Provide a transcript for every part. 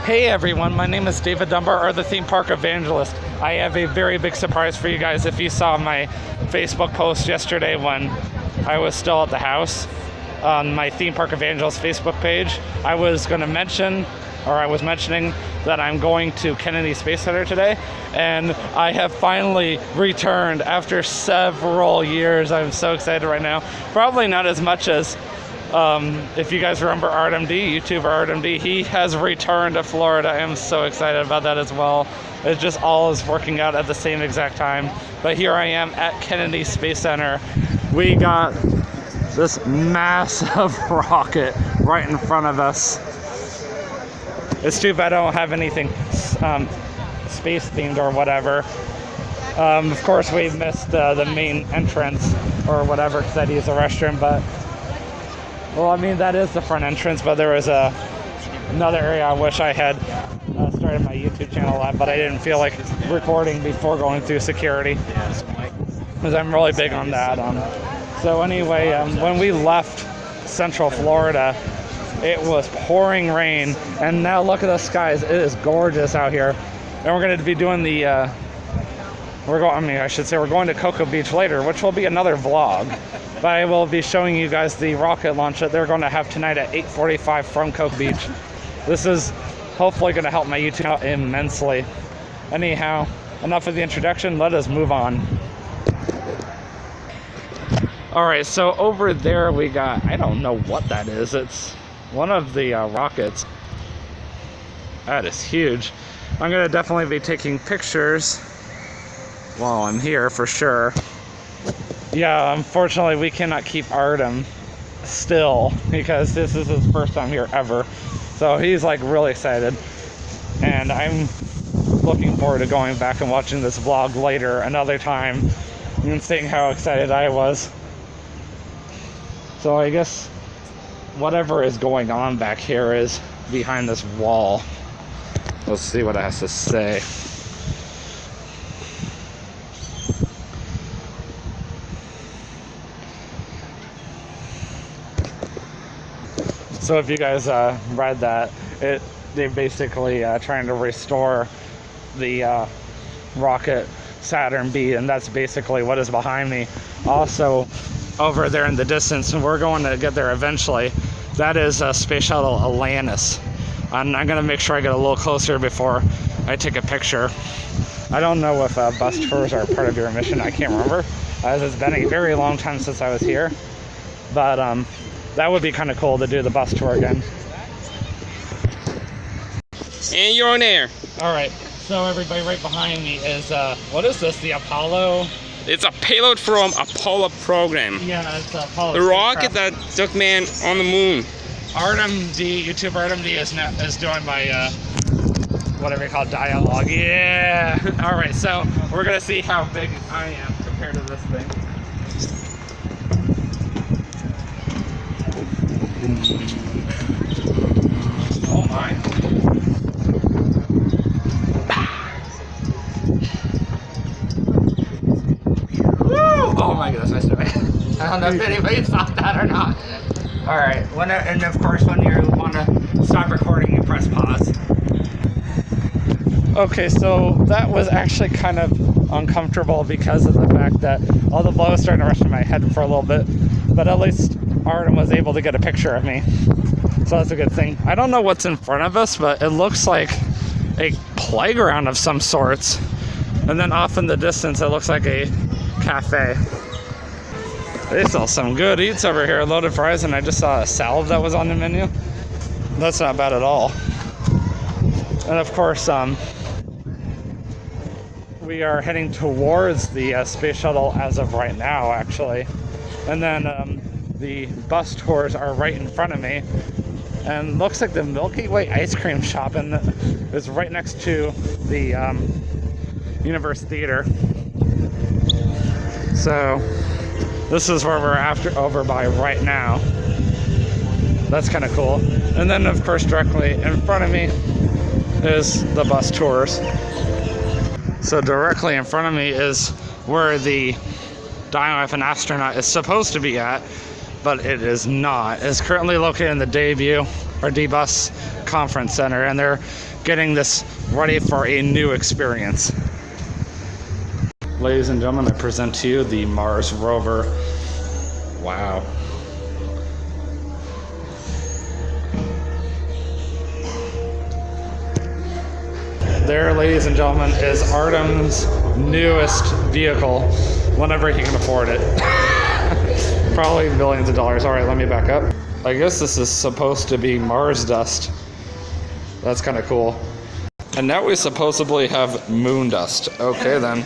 Hey everyone, my name is David Dunbar, or the Theme Park Evangelist. I have a very big surprise for you guys. If you saw my Facebook post yesterday when I was still at the house on my Theme Park Evangelist Facebook page, I was mentioning that I'm going to Kennedy Space Center today, and I have finally returned after several years. I'm so excited right now. Probably not as much as if you guys remember ArtMD, YouTuber ArtMD, he has returned to Florida. I am so excited about that as well. It just all is working out at the same exact time. But here I am at Kennedy Space Center. We got this massive rocket right in front of us. It's too bad I don't have anything space themed or whatever. Of course, we missed the main entrance or whatever because I'd use the restroom, but well, I mean, that is the front entrance, but there was another area I wish I had started my YouTube channel at, but I didn't feel like recording before going through security, because I'm really big on that. So anyway, when we left Central Florida, it was pouring rain, and now look at the skies. It is gorgeous out here, and we're going to be doing we're going to Cocoa Beach later, which will be another vlog. But I will be showing you guys the rocket launch that they're going to have tonight at 8:45 from Cocoa Beach. This is hopefully going to help my YouTube out immensely. Anyhow, enough of the introduction. Let us move on. Alright, so over there we got, I don't know what that is. It's one of the rockets. That is huge. I'm going to definitely be taking pictures while I'm here for sure. Yeah, unfortunately we cannot keep Artem still because this is his first time here ever. So he's like really excited. And I'm looking forward to going back and watching this vlog later another time and seeing how excited I was. So I guess whatever is going on back here is behind this wall. Let's see what it has to say. So if you guys read that, they're basically trying to restore the rocket Saturn B, and that's basically what is behind me. Also, over there in the distance, and we're going to get there eventually, that is Space Shuttle Atlantis. And I'm going to make sure I get a little closer before I take a picture. I don't know if bus tours are part of your mission. I can't remember, as it's been a very long time since I was here. But that would be kind of cool to do the bus tour again. And you're on air. All right, so everybody right behind me is, what is this, the Apollo? It's a payload from Apollo program. Yeah, it's Apollo. The rocket that took man on the moon. ArtMD, YouTube ArtMD is doing my, whatever you call it, dialogue. Yeah. All right, so we're gonna see how big I am compared to this thing. Oh my. Woo! Oh my goodness, I swear. I don't know if anybody saw that or not. Alright, and of course when you want to stop recording, you press pause. Okay, so that was actually kind of uncomfortable because of the fact that all the blood was starting to rush to my head for a little bit. But at least Artem was able to get a picture of me. So that's a good thing. I don't know what's in front of us, but it looks like a playground of some sorts. And then off in the distance, it looks like a cafe. They sell some good eats over here. Loaded fries, and I just saw a salad that was on the menu. That's not bad at all. And of course, we are heading towards the space shuttle as of right now, actually. And then the bus tours are right in front of me. And looks like the Milky Way ice cream shop is right next to the Universe Theater. So this is where we're over by right now. That's kind of cool. And then of course directly in front of me is the bus tours. So directly in front of me is where the Dial F an Astronaut is supposed to be at, but it is not. It's currently located in the debut or D-bus conference center, and they're getting this ready for a new experience. Ladies and gentlemen, I present to you the Mars rover. Wow. There, ladies and gentlemen, is Artem's newest vehicle, whenever he can afford it. Probably millions of dollars. All right, let me back up. I guess this is supposed to be Mars dust. That's kind of cool. And now we supposedly have moon dust. Okay, then.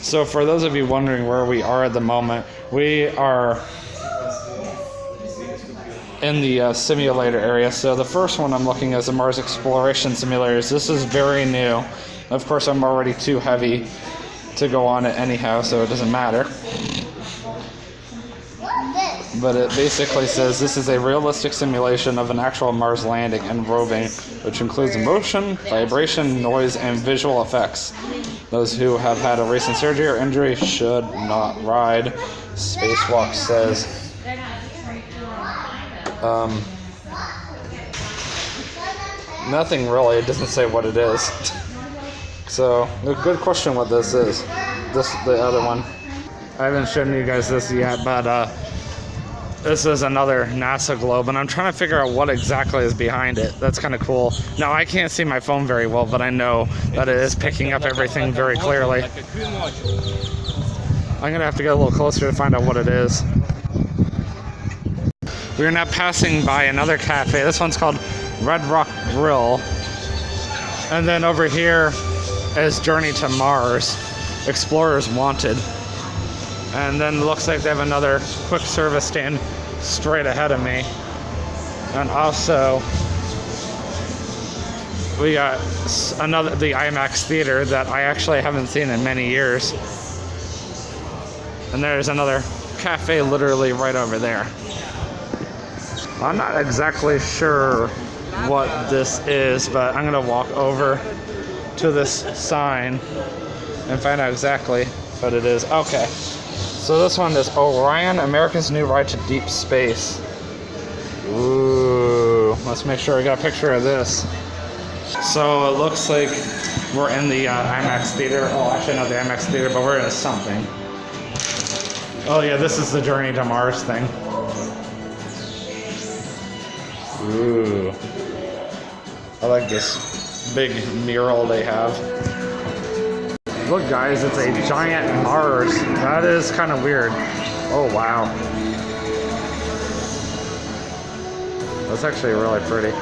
So for those of you wondering where we are at the moment, we are in the simulator area. So the first one I'm looking at is the Mars Exploration Simulators. This is very new. Of course, I'm already too heavy to go on it anyhow, so it doesn't matter. But it basically says this is a realistic simulation of an actual Mars landing and roving, which includes motion, vibration, noise, and visual effects. Those who have had a recent surgery or injury should not ride, Spacewalk says. Nothing really. It doesn't say what it is. So, a good question what this is. The other one. I haven't shown you guys this yet, but this is another NASA globe, and I'm trying to figure out what exactly is behind it. That's kind of cool. Now, I can't see my phone very well, but I know that it is picking up everything very clearly. I'm going to have to get a little closer to find out what it is. We're now passing by another cafe. This one's called Red Rock Grill. And then over here is Journey to Mars, Explorers Wanted. And then it looks like they have another quick service stand straight ahead of me. And also, we got the IMAX theater that I actually haven't seen in many years. And there's another cafe literally right over there. I'm not exactly sure what this is, but I'm gonna walk over to this sign and find out exactly what it is. Okay, so this one is Orion, America's New Ride to Deep Space. Ooh, let's make sure I got a picture of this. So it looks like we're in the IMAX theater. Oh, actually not the IMAX theater, but we're in something. Oh yeah, this is the Journey to Mars thing. Ooh, I like this big mural they have. Look guys, it's a giant Mars. That is kind of weird. Oh wow. That's actually really pretty.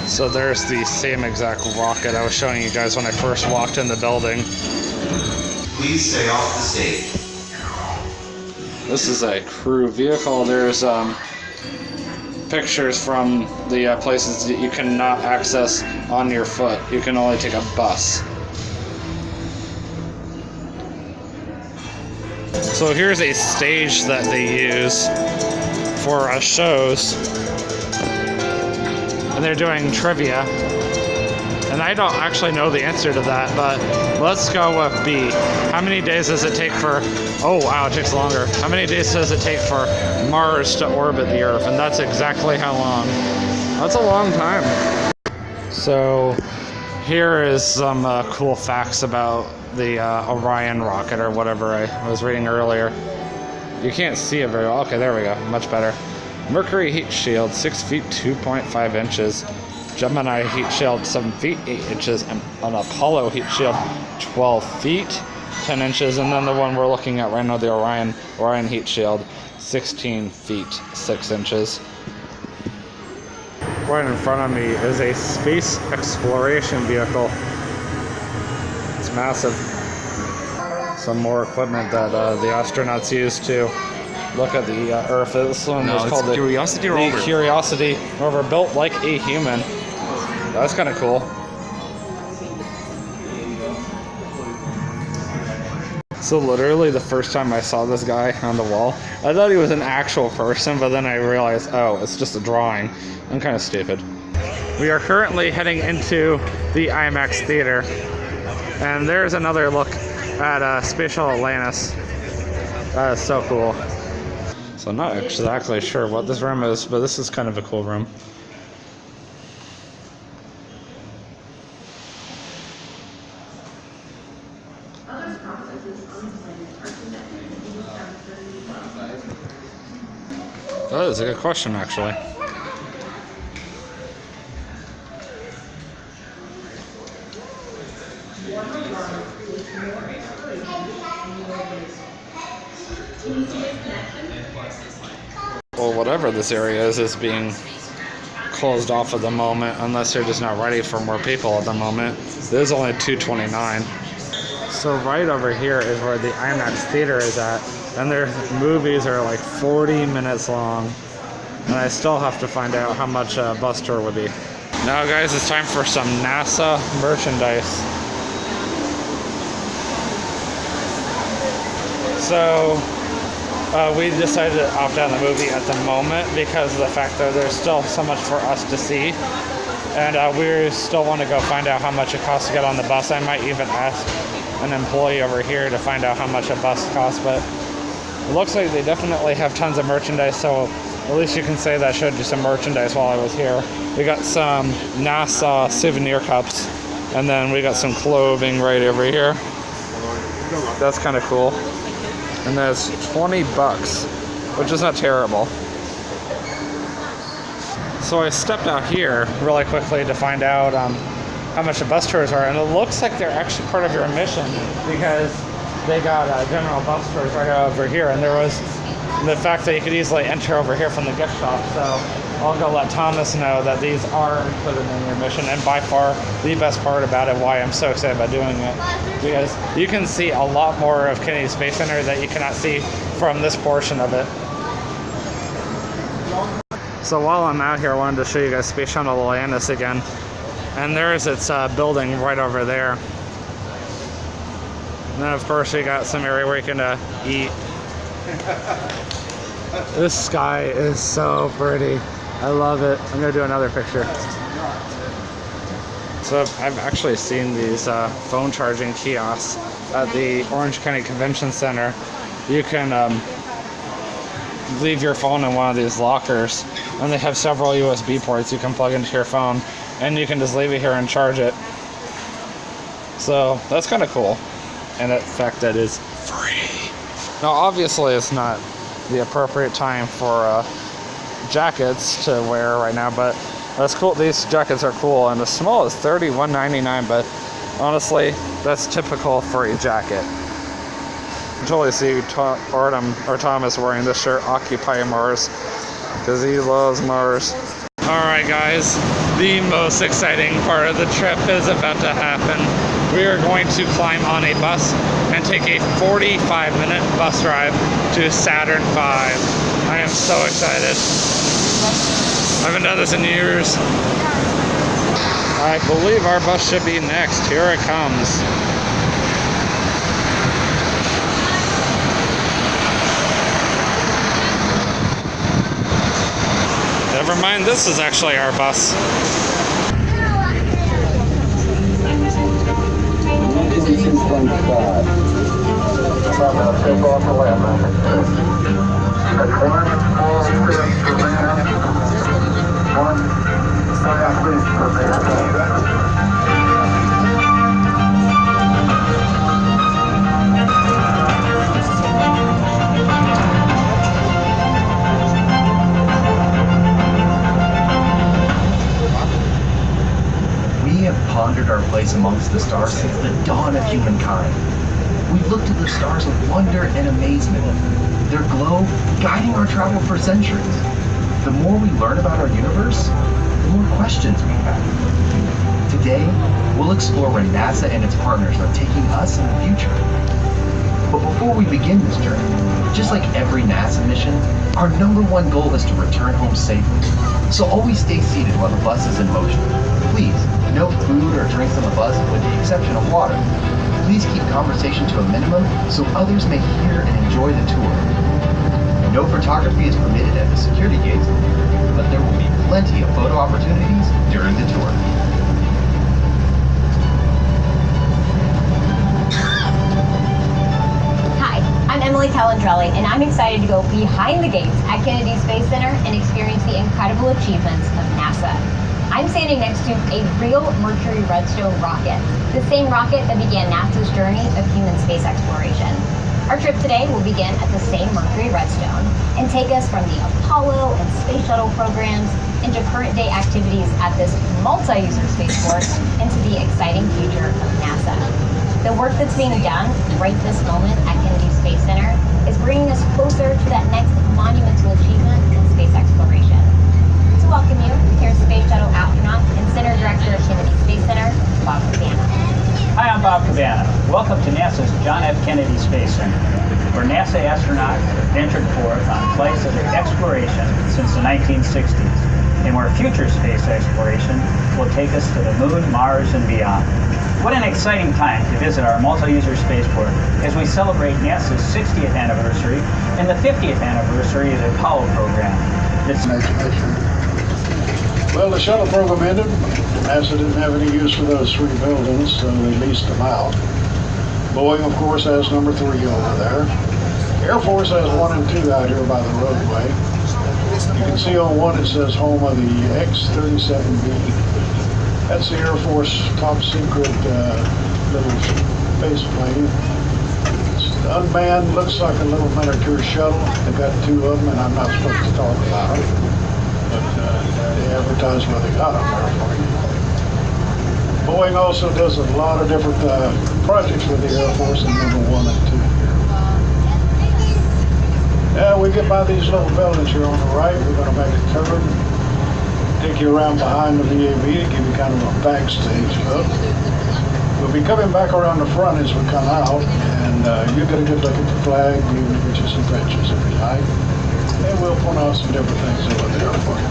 So there's the same exact rocket I was showing you guys when I first walked in the building. Please stay off the stage. This is a crew vehicle. There's pictures from the places that you cannot access on your foot. You can only take a bus. So here's a stage that they use for shows. And they're doing trivia. And I don't actually know the answer to that, but let's go with B. How many days does it take for... Oh, wow, it takes longer. How many days does it take for Mars to orbit the Earth? And that's exactly how long. That's a long time. So here is some cool facts about the Orion rocket or whatever I was reading earlier. You can't see it very well. Okay, there we go. Much better. Mercury heat shield, 6 feet, 2.5 inches. Gemini heat shield, 7 feet, 8 inches, and an Apollo heat shield, 12 feet, 10 inches, and then the one we're looking at right now, the Orion heat shield, 16 feet, 6 inches. Right in front of me is a space exploration vehicle. It's massive. Some more equipment that the astronauts use to look at the Earth. This one is called the Curiosity rover. The Curiosity rover, built like a human. That's kind of cool. So literally the first time I saw this guy on the wall, I thought he was an actual person, but then I realized, oh, it's just a drawing. I'm kind of stupid. We are currently heading into the IMAX theater, and there's another look at Space Shuttle Atlantis. That is so cool. So I'm not exactly sure what this room is, but this is kind of a cool room. That is a good question, actually. Well, whatever this area is being closed off at the moment, unless they're just not ready for more people at the moment. There's only 229. So right over here is where the IMAX theater is at, and their movies are like 40 minutes long, and I still have to find out how much a bus tour would be. Now guys, it's time for some NASA merchandise. So we decided to opt out of the movie at the moment because of the fact that there's still so much for us to see, and we still want to go find out how much it costs to get on the bus. I might even ask an employee over here to find out how much a bus costs, but it looks like they definitely have tons of merchandise, so at least you can say that I showed you some merchandise while I was here. We got some NASA souvenir cups, and then we got some clothing right over here. That's kind of cool. And that's $20, which is not terrible. So I stepped out here really quickly to find out how much the bus tours are, and it looks like they're actually part of your admission because they got general bus tours right over here, and there was the fact that you could easily enter over here from the gift shop. So I'll go let Thomas know that these are included in your admission, and by far the best part about it, why I'm so excited about doing it, because you can see a lot more of Kennedy Space Center that you cannot see from this portion of it. So while I'm out here, I wanted to show you guys Space Shuttle Atlantis again. And there's its building right over there. And then of course we got some area where you can eat. This sky is so pretty. I love it. I'm gonna do another picture. So I've actually seen these phone charging kiosks at the Orange County Convention Center. You can leave your phone in one of these lockers, and they have several USB ports you can plug into your phone, and you can just leave it here and charge it. So that's kind of cool, and the fact that it's free. Now obviously it's not the appropriate time for jackets to wear right now, but that's cool. These jackets are cool, and the small is $31.99, but honestly that's typical for a jacket. I totally see Thomas wearing this shirt, Occupy Mars, because he loves Mars. Alright guys, the most exciting part of the trip is about to happen. We are going to climb on a bus and take a 45-minute bus drive to Saturn V. I am so excited. I haven't done this in years. I believe our bus should be next. Here it comes. Never mind, this is actually our bus. Pondered our place amongst the stars since the dawn of humankind. We've looked at the stars with wonder and amazement, their glow guiding our travel for centuries. The more we learn about our universe, the more questions we have. Today, we'll explore where NASA and its partners are taking us in the future. But before we begin this journey, just like every NASA mission, our #1 goal is to return home safely. So always stay seated while the bus is in motion. Please, no food or drinks on the bus with the exception of water. Please keep conversation to a minimum so others may hear and enjoy the tour. No photography is permitted at the security gates, but there will be plenty of photo opportunities during the tour. Hi, I'm Emily Emily Calandrelli, and I'm excited to go behind the gates at Kennedy Space Center and experience the incredible achievements of NASA. I'm standing next to a real Mercury Redstone rocket, the same rocket that began NASA's journey of human space exploration. Our trip today will begin at the same Mercury Redstone and take us from the Apollo and Space Shuttle programs into current day activities at this multi-user spaceport into the exciting future of NASA. The work that's being done right this moment at Kennedy Space Center is bringing us closer to that next monumental achievement in space exploration. To welcome you, here's Space Shuttle astronaut and Center Director of Kennedy Space Center, Bob Cabana. Hi, I'm Bob Cabana. Welcome to NASA's John F. Kennedy Space Center, where NASA astronauts have ventured forth on flights of exploration since the 1960s, and where future space exploration will take us to the Moon, Mars, and beyond. What an exciting time to visit our multi-user spaceport as we celebrate NASA's 60th anniversary and the 50th anniversary of the Apollo program. Well, the shuttle program ended. NASA didn't have any use for those three buildings, so they leased them out. Boeing, of course, has number 3 over there. Air Force has 1 and 2 out here by the roadway. You can see on one it says home of the X-37B. That's the Air Force top secret little space plane. It's unmanned, looks like a little miniature shuttle. They've got 2 of them, and I'm not supposed to talk about them. But they advertise where they got them there for you. Boeing also does a lot of different projects with the Air Force in number 1 and 2 here. Yeah, we get by these little buildings here on the right. We're going to make a turn. Take you around behind the VAB to give you kind of a backstage look. We'll be coming back around the front as we come out, and you get a good look at the flag, even if it's just some pictures if you like. And we'll point out some different things over there for you.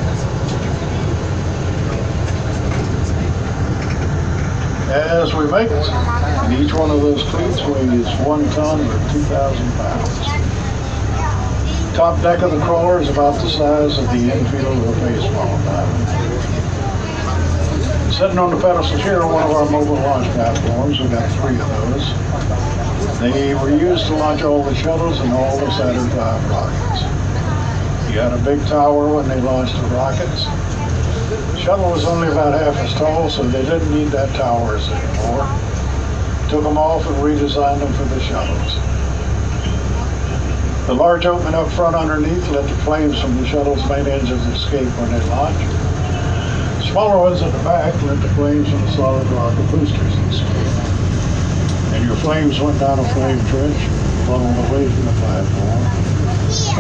As we make it, and each one of those cleats weighs 1 ton or 2,000 pounds. Top deck of the crawler is about the size of the infield of a baseball diamond. Sitting on the pedestals here are one of our mobile launch platforms. We've got 3 of those. They were used to launch all the shuttles and all the Saturn V rockets. You had a big tower when they launched the rockets. The shuttle was only about half as tall, so they didn't need that towers anymore. Took them off and redesigned them for the shuttles. The large opening up front underneath let the flames from the shuttle's main engines escape when they launch. Smaller ones at the back let the flames from the solid rocket boosters escape. And your flames went down a flame trench, funneled away from the platform.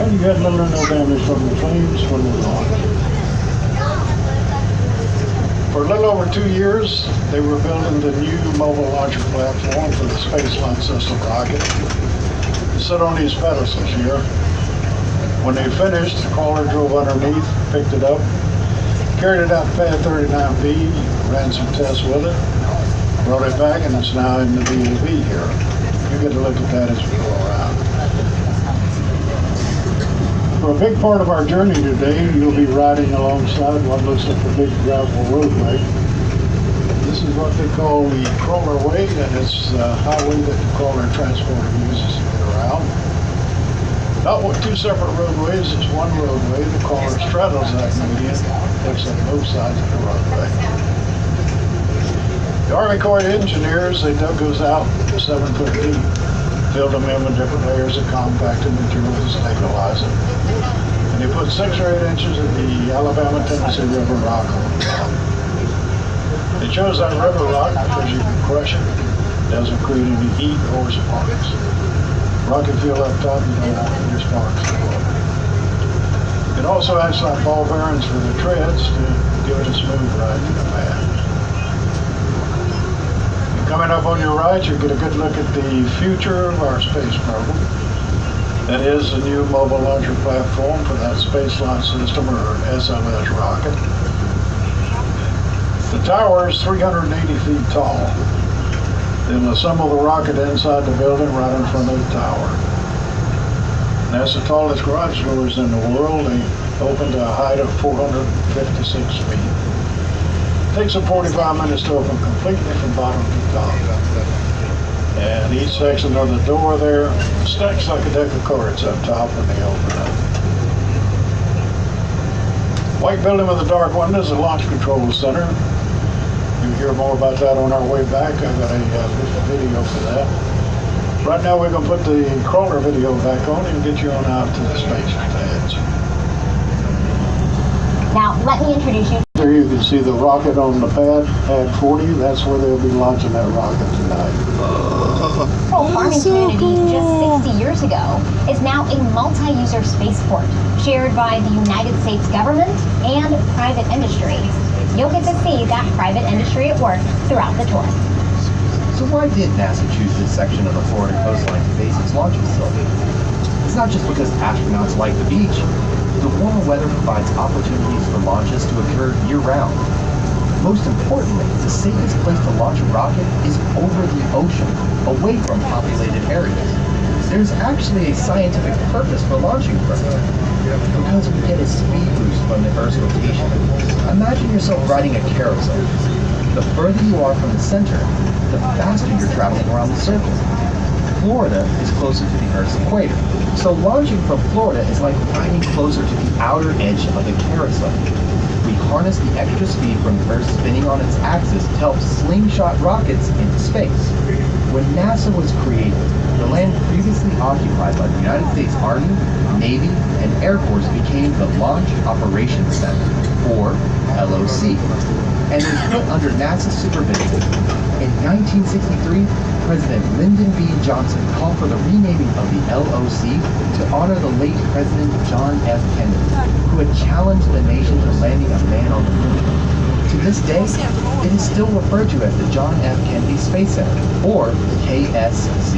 And you had little or no damage from the flames when they launched. For a little over 2 years, they were building the new mobile launcher platform for the Space Launch System rocket. Sit on these pedestals here. When they finished, the crawler drove underneath, picked it up, carried it out to pad 39B, ran some tests with it, brought it back, and it's now in the VAB here. You get to look at that as we go around. For a big part of our journey today, you'll be riding alongside what looks like a big gravel roadway. This is what they call the crawler way, and it's the highway that the crawler transporter uses to get around. Not with 2 separate roadways, it's one roadway. The crawler straddles that median, takes up both sides of the roadway. The Army Corps of Engineers, they dug those out 7 foot deep, filled them in with different layers of compacted material to stabilize it. And they put 6 or 8 inches of the Alabama-Tennessee River rock on the top. They chose that river rock because you can crush it. It doesn't create any heat or sparks. Rocket fuel up top, you don't want any sparks to blow. It also acts like ball bearings for the treads to give it a smooth ride to the pad. Coming up on your right, you get a good look at the future of our space program. That is the new mobile launcher platform for that Space Launch System, or SLS rocket. The tower is 380 feet tall. They'll assemble the rocket inside the building right in front of the tower. And that's the tallest garage doors in the world. They open to a height of 456 feet. It takes them 45 minutes to open completely from bottom to top. And each section on the door there stacks like a deck of cards up top when they open up. White building with a dark window is the Launch Control Center. You'll hear more about that on our way back. I've got a video for that. Right now we're going to put the crawler video back on and get you on out to the space pads. Now, let me introduce you. There you can see the rocket on the pad 40. That's where they'll be launching that rocket tonight. Farming community just 60 years ago is now a multi-user spaceport shared by the United States government and private industry. You'll get to see that private industry at work throughout the tour. So why did NASA choose this section of the Florida coastline to base its launch facility? It's not just because astronauts like the beach. The warmer weather provides opportunities for launches to occur year-round. Most importantly, the safest place to launch a rocket is over the ocean, away from populated areas. There's actually a scientific purpose for launching from here, because we get a speed boost from the Earth's rotation. Imagine yourself riding a carousel. The further you are from the center, the faster you're traveling around the circle. Florida is closer to the Earth's equator, so launching from Florida is like riding closer to the outer edge of the carousel. We harness the extra speed from Earth spinning on its axis to help slingshot rockets into space. When NASA was created, the land previously occupied by the United States Army, Navy, and Air Force became the Launch Operations Center, or LOC, and was put under NASA's supervision. In 1963, President Lyndon B. Johnson called for the renaming of the LOC to honor the late President John F. Kennedy, who had challenged the nation to landing a man on the moon. To this day, it is still referred to as the John F. Kennedy Space Center, or KSC.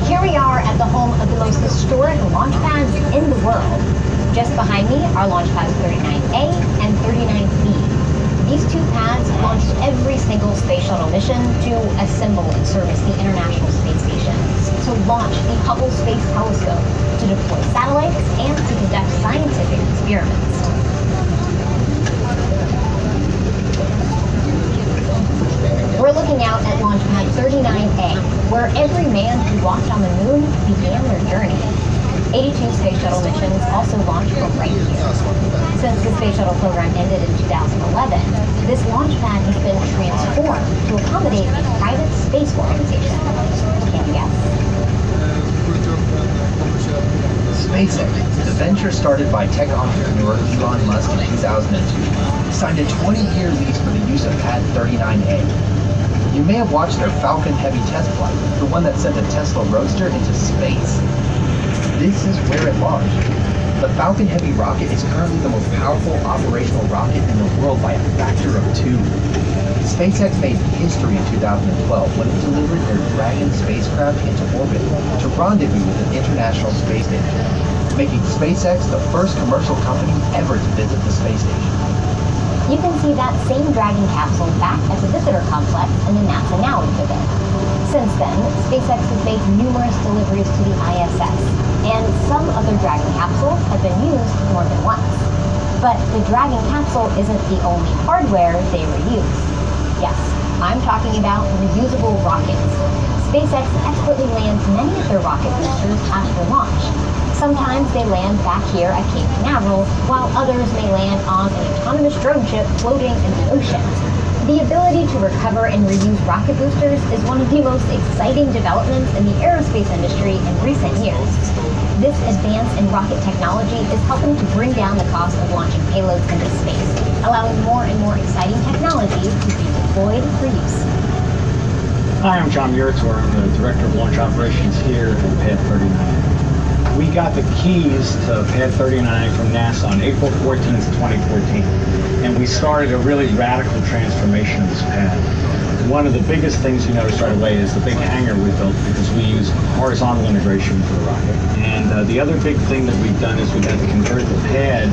Here we are at the home of the most historic launch pads in the world. Just behind me are launch pads 39A and 39B. These two pads launched every single space shuttle mission to assemble and service the International Space Station, to launch the Hubble Space Telescope, to deploy satellites, and to conduct scientific experiments. We're looking out at launch pad 39A, where every man who walked on the moon began their journey. 82 space shuttle missions also launched from right here. Since the space shuttle program ended in 2011, this launch pad has been transformed to accommodate a private space organization. Can you guess? SpaceX, the venture started by tech entrepreneur Elon Musk in 2002, signed a 20-year lease for the use of Pad 39A. You may have watched their Falcon Heavy test flight, the one that sent a Tesla Roadster into space. This is where it launched. The Falcon Heavy rocket is currently the most powerful operational rocket in the world by a factor of 2. SpaceX made history in 2012 when it delivered their Dragon spacecraft into orbit to rendezvous with the International Space Station, making SpaceX the first commercial company ever to visit the space station. You can see that same Dragon capsule back at the visitor complex in the NASA Now exhibit. Since then, SpaceX has made numerous deliveries to the ISS, and some other Dragon capsules have been used more than once. But the Dragon capsule isn't the only hardware they reuse. Yes, I'm talking about reusable rockets. SpaceX expertly lands many of their rocket boosters after launch. Sometimes they land back here at Cape Canaveral, while others may land on an autonomous drone ship floating in the ocean. The ability to recover and reuse rocket boosters is one of the most exciting developments in the aerospace industry in recent years. This advance in rocket technology is helping to bring down the cost of launching payloads into space, allowing more and more exciting technology to be deployed for use. Hi, I'm John Muirtor. I'm the Director of Launch Operations here at Pad 39. We got the keys to Pad 39 from NASA on April 14th, 2014, and we started a really radical transformation of this pad. One of the biggest things you notice right away is the big hangar we built, because we use horizontal integration for the rocket. And the other big thing that we've done is we've had to convert the pad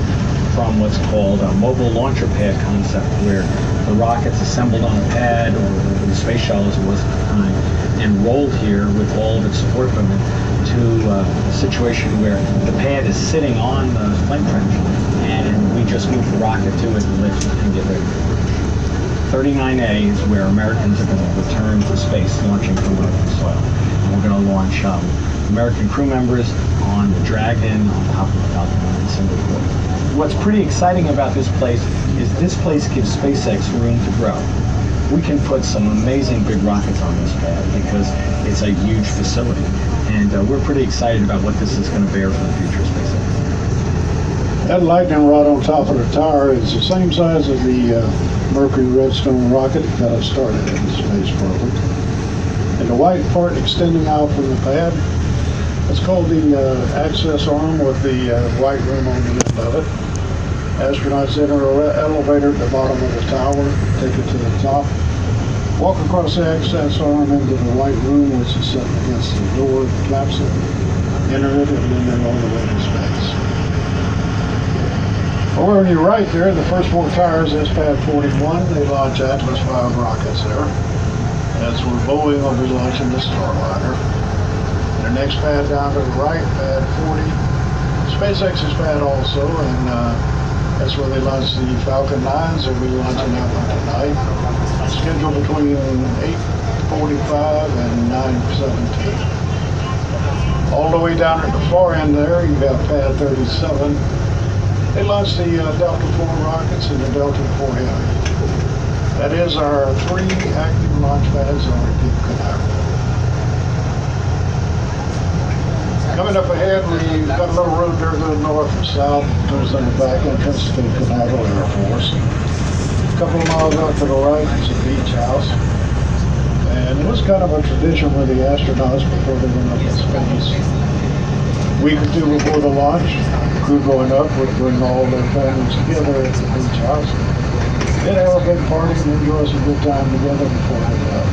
from what's called a mobile launcher pad concept, where the rocket's assembled on a pad, or the space shuttle as it was at the time, and rolled here with all of its support equipment to a situation where the pad is sitting on the flame trench, and we just move the rocket to it and lift and get ready. 39A is where Americans are going to return to space, launching from Earth's soil. And we're going to launch American crew members on the Dragon, on top of the Falcon 9 and Singapore. What's pretty exciting about this place is this place gives SpaceX room to grow. We can put some amazing big rockets on this pad because it's a huge facility. And we're pretty excited about what this is going to bear for the future of SpaceX. That lightning rod on top of the tower is the same size as the Mercury Redstone rocket that got us started in the space program. And the white part extending out from the pad, it's called the access arm with the white room on the end of it. Astronauts enter an elevator at the bottom of the tower, take it to the top, walk across the access arm into the white room, which is set against the door of the capsule, enter it, and then they're on the way to space. Over on your right there, the first 4 tires, that's pad 41. They launch Atlas V rockets there. That's where Boeing will be launching the Starliner. The next pad down to the right, pad 40. SpaceX's pad also, and that's where they launch the Falcon 9s. They'll be launching that one tonight. Scheduled between 8:45 and 9:17. All the way down at the far end there, you got pad 37. They launched the Delta IV rockets and the Delta IV Heavy. That is our 3 active launch pads on Cape Canaveral. Coming up ahead, we've got a little road there going north and south. Goes on the back entrance to Cape Canaveral Air Force. A couple of miles out to the right is a beach house. And it was kind of a tradition with the astronauts before they went up in space. A week or 2 before the launch, the crew going up would bring all their families together at the beach house. They'd have a big party and enjoy some good time together before they left.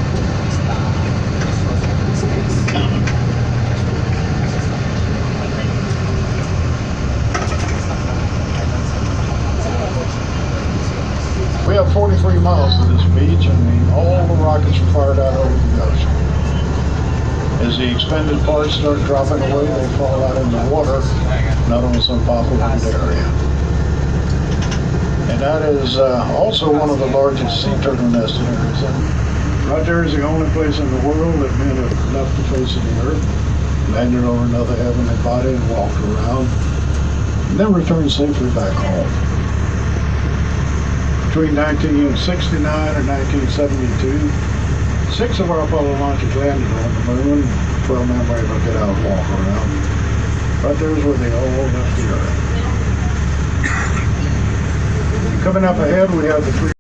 We have 43 miles to this beach, and all the rockets are fired out over the ocean. As the expended parts start dropping away, they fall out in the water, not on some populated area. And that is also one of the largest sea turtle nesting areas. Right there is the only place in the world that men have left the face of the earth, landed on another heavenly body and walked around, and then returned safely back home. Between 1969 and 1972, 6 of our Apollo launches landed on the moon. 12 men were able to get out and walk around. Right there's where they all left the Earth. Coming up ahead, we have the 3